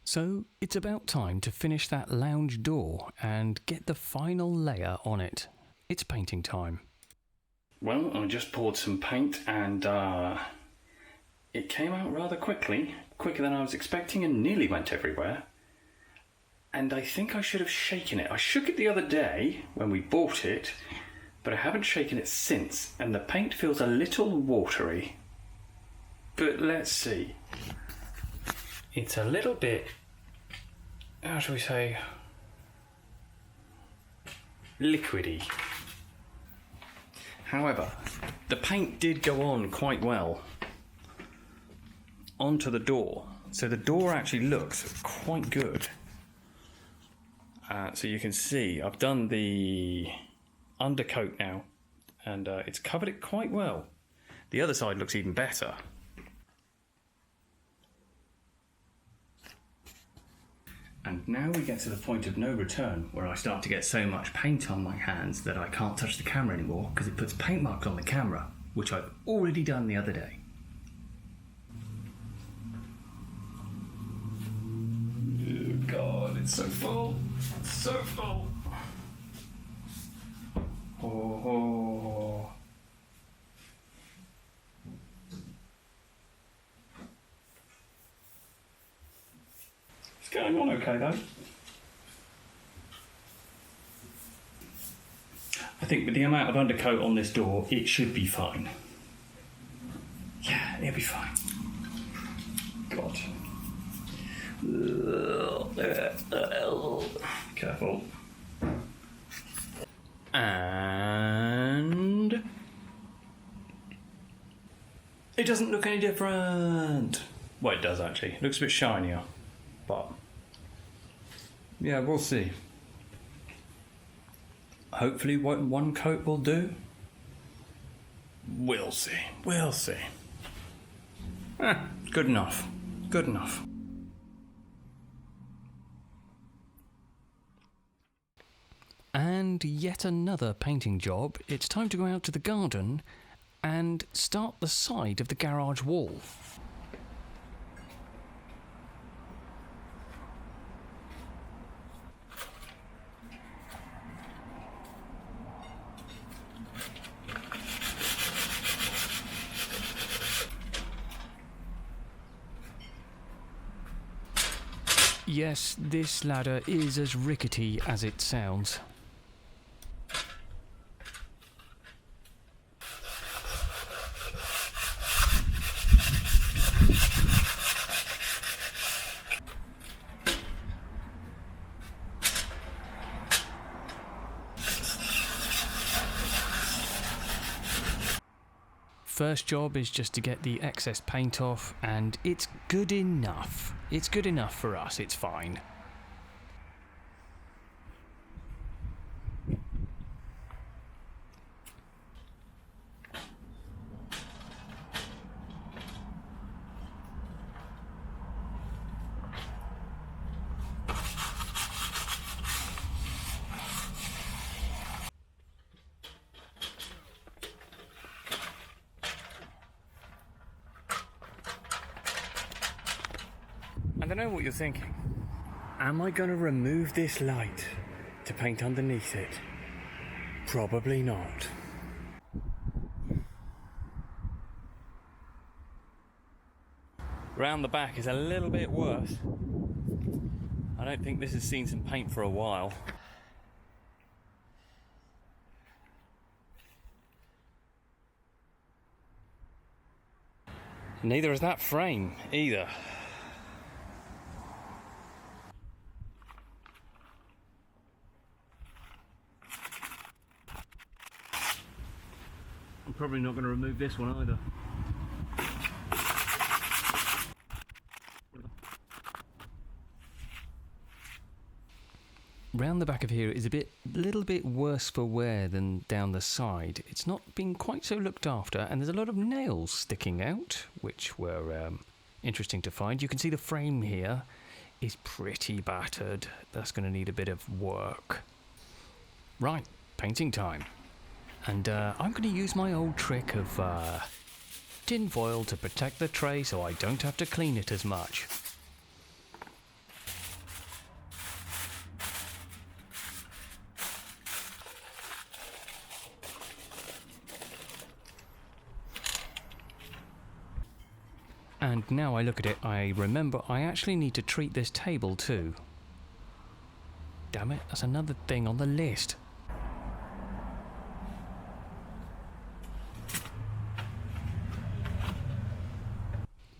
So it's about time to finish that lounge door and get the final layer on it. It's painting time. Well, I just poured some paint and it came out rather quickly, quicker than I was expecting, and nearly went everywhere. And I think I should have shaken it. I shook it the other day when we bought it, but I haven't shaken it since, and the paint feels a little watery. But let's see. It's a little bit, how shall we say, liquidy. However, the paint did go on quite well onto the door, so the door actually looks quite good. So you can see I've done the undercoat now, and it's covered it quite well. The other side looks even better. And now we get to the point of no return, where I start to get so much paint on my hands that I can't touch the camera anymore because it puts paint marks on the camera, which I've already done the other day. Oh God, it's so full, so full. Oh. It's going on okay though. I think with the amount of undercoat on this door, it should be fine. Yeah, it'll be fine. God. Careful. And it doesn't look any different. Well, it does actually. It looks a bit shinier, but yeah, we'll see. Hopefully one coat will do. We'll see. We'll see. Good enough. Good enough. And yet another painting job. It's time to go out to the garden and start the side of the garage wall. Yes, this ladder is as rickety as it sounds. First job is just to get the excess paint off, and it's good enough. It's good enough for us, it's fine. And I know what you're thinking. Am I going to remove this light to paint underneath it? Probably not. Round the back is a little bit worse. I don't think this has seen some paint for a while. Neither is that frame either. I'm probably not going to remove this one either. Round the back of here is a little bit worse for wear than down the side. It's not been quite so looked after, and there's a lot of nails sticking out, which were interesting to find. You can see the frame here is pretty battered. That's going to need a bit of work. Right, painting time. And I'm going to use my old trick of tin foil to protect the tray so I don't have to clean it as much. And now I look at it, I remember I actually need to treat this table too. Damn it, that's another thing on the list.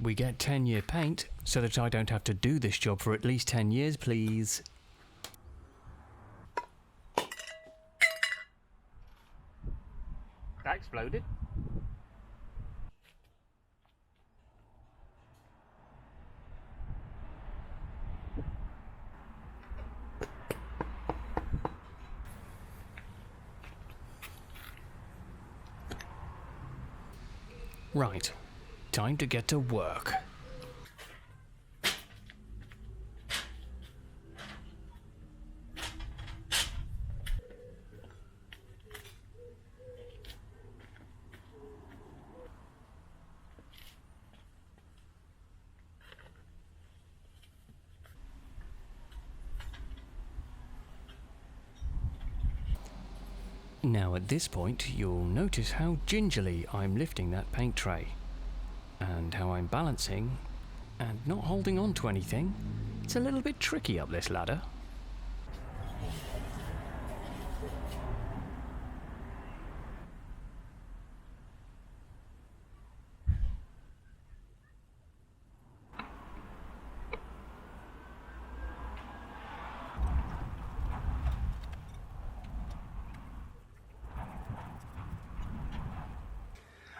We get 10-year paint, so that I don't have to do this job for at least 10 years, please. That exploded. Right, time to get to work. Now at this point, you'll notice how gingerly I'm lifting that paint tray, and how I'm balancing and not holding on to anything. It's a little bit tricky up this ladder.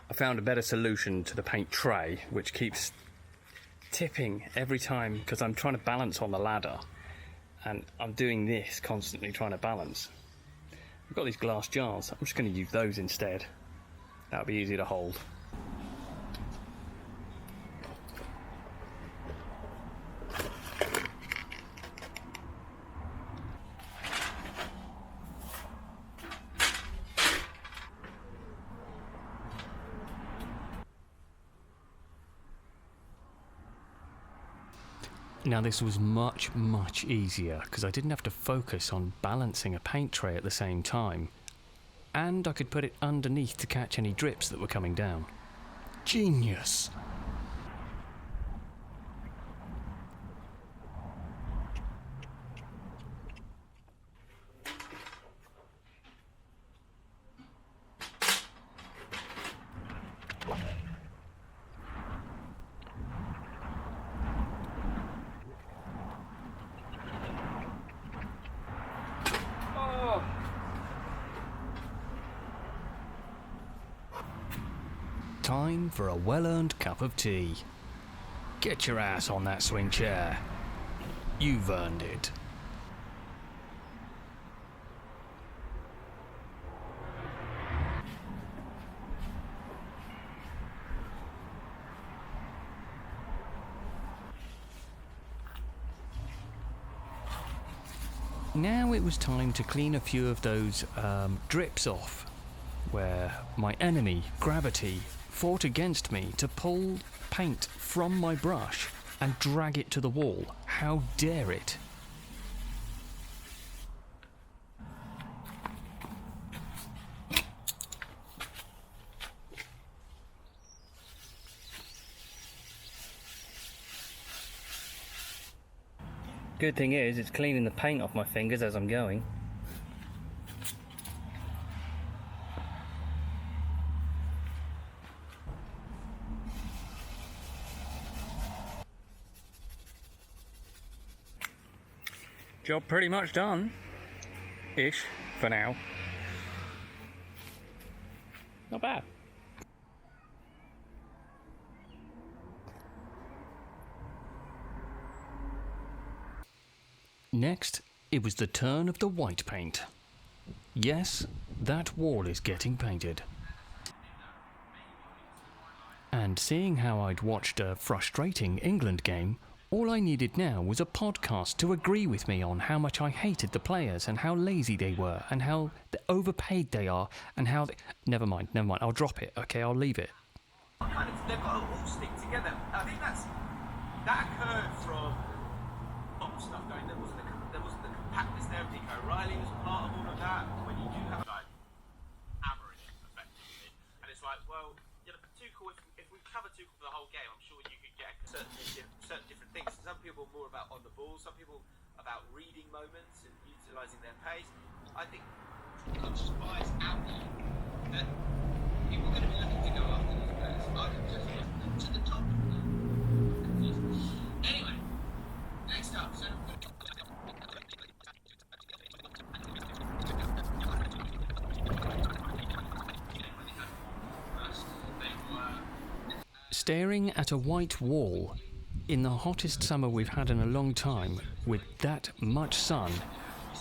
I found a better solution to the paint tray, which keeps tipping every time because I'm trying to balance on the ladder, and I'm doing this constantly trying to balance. I've got these glass jars, I'm just going to use those instead. That'll be easy to hold. Now this was much easier because I didn't have to focus on balancing a paint tray at the same time, and I could put it underneath to catch any drips that were coming down. Genius! Time for a well-earned cup of tea. Get your ass on that swing chair. You've earned it. Now it was time to clean a few of those drips off, where my enemy, gravity, fought against me to pull paint from my brush and drag it to the wall. How dare it? Good thing is, it's cleaning the paint off my fingers as I'm going. Job pretty much done. Ish, for now. Not bad. Next, it was the turn of the white paint. Yes, that wall is getting painted. And seeing how I'd watched a frustrating England game, all I needed now was a podcast to agree with me on how much I hated the players and how lazy they were and how overpaid they are and how they... Never mind, I'll drop it, okay, I'll leave it. They've got to all stick together. I think that occurred from stuff going. There wasn't the compactness there. Nico Riley was a part of all of that. When you do have like average effectively, and it's like, well, you know, Tuchel, if we cover Tuchel for the whole game, I'm sure you could get certain different things. Some people are more about on the ball, some people about reading moments and utilising their pace. I think conscious bias out there that people are going to be looking to go after these players. I can just get them to the top. Anyway, next up, so Staring at a white wall in the hottest summer we've had in a long time, with that much sun,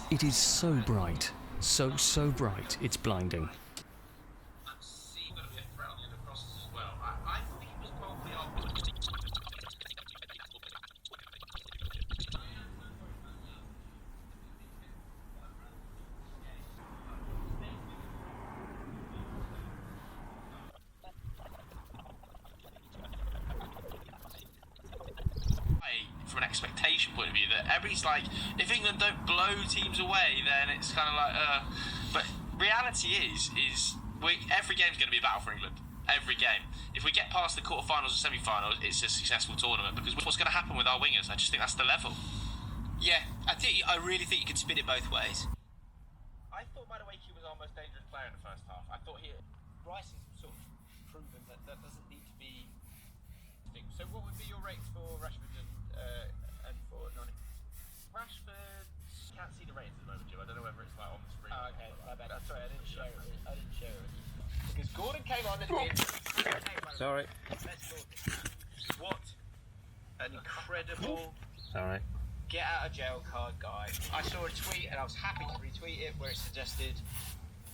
it is so bright, so bright, it's blinding. I'm seeing a fifth round in the process as well. I think it was probably our from an expectation point of view that everybody's like, if England don't blow teams away, then it's kind of like, but reality is every game's going to be a battle for England. Every game. If we get past the quarterfinals or semi-finals, it's a successful tournament, because what's going to happen with our wingers? I just think that's the level. Yeah, I really think you can spin it both ways. I thought Madueke was our most dangerous player in the first half. I thought Rice has sort of proven that doesn't need to be. So what would be your rates for Rashford and for Noni? Rashford, can't see the ratings at the moment, Jim. I don't know whether it's like on the screen. Oh, okay, my bad. Sorry, I didn't share it. Because Gordon came on and did. Sorry. What an incredible Sorry. get out of jail card guy. I saw a tweet and I was happy to retweet it where it suggested,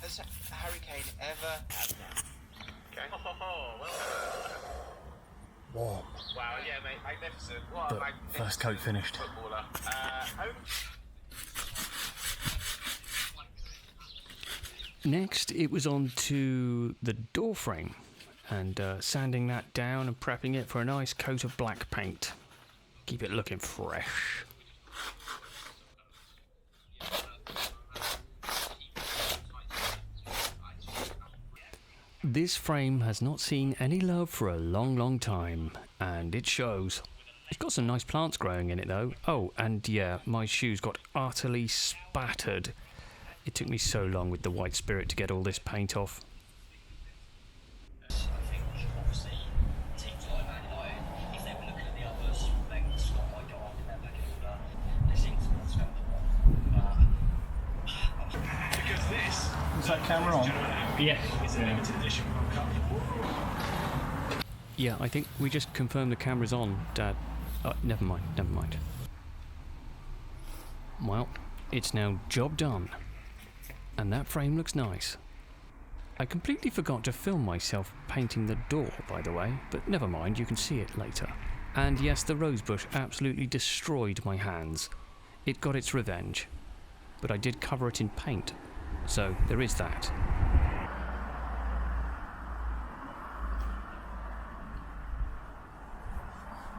has Harry Kane ever had that? Okay. Oh, well. Warm. Wow, yeah, mate, magnificent. What a But magnificent first coat finished. footballer. Next, it was on to the door frame and sanding that down and prepping it for a nice coat of black paint. Keep it looking fresh. This frame has not seen any love for a long time, and it shows. It's got some nice plants growing in it though. Oh, and yeah, my shoes got utterly spattered. It took me so long with the white spirit to get all this paint off. I think obviously teams like Man United, if they were looking at the others, they would stop by go up in their back order. They seem to want to go the one. Because this Is that camera on? is a limited edition World Cup. Yeah, I think we just confirmed the camera's on, Dad. Oh, never mind. Well, it's now job done. And that frame looks nice. I completely forgot to film myself painting the door, by the way, but never mind, you can see it later. And yes, the rosebush absolutely destroyed my hands. It got its revenge. But I did cover it in paint, so there is that.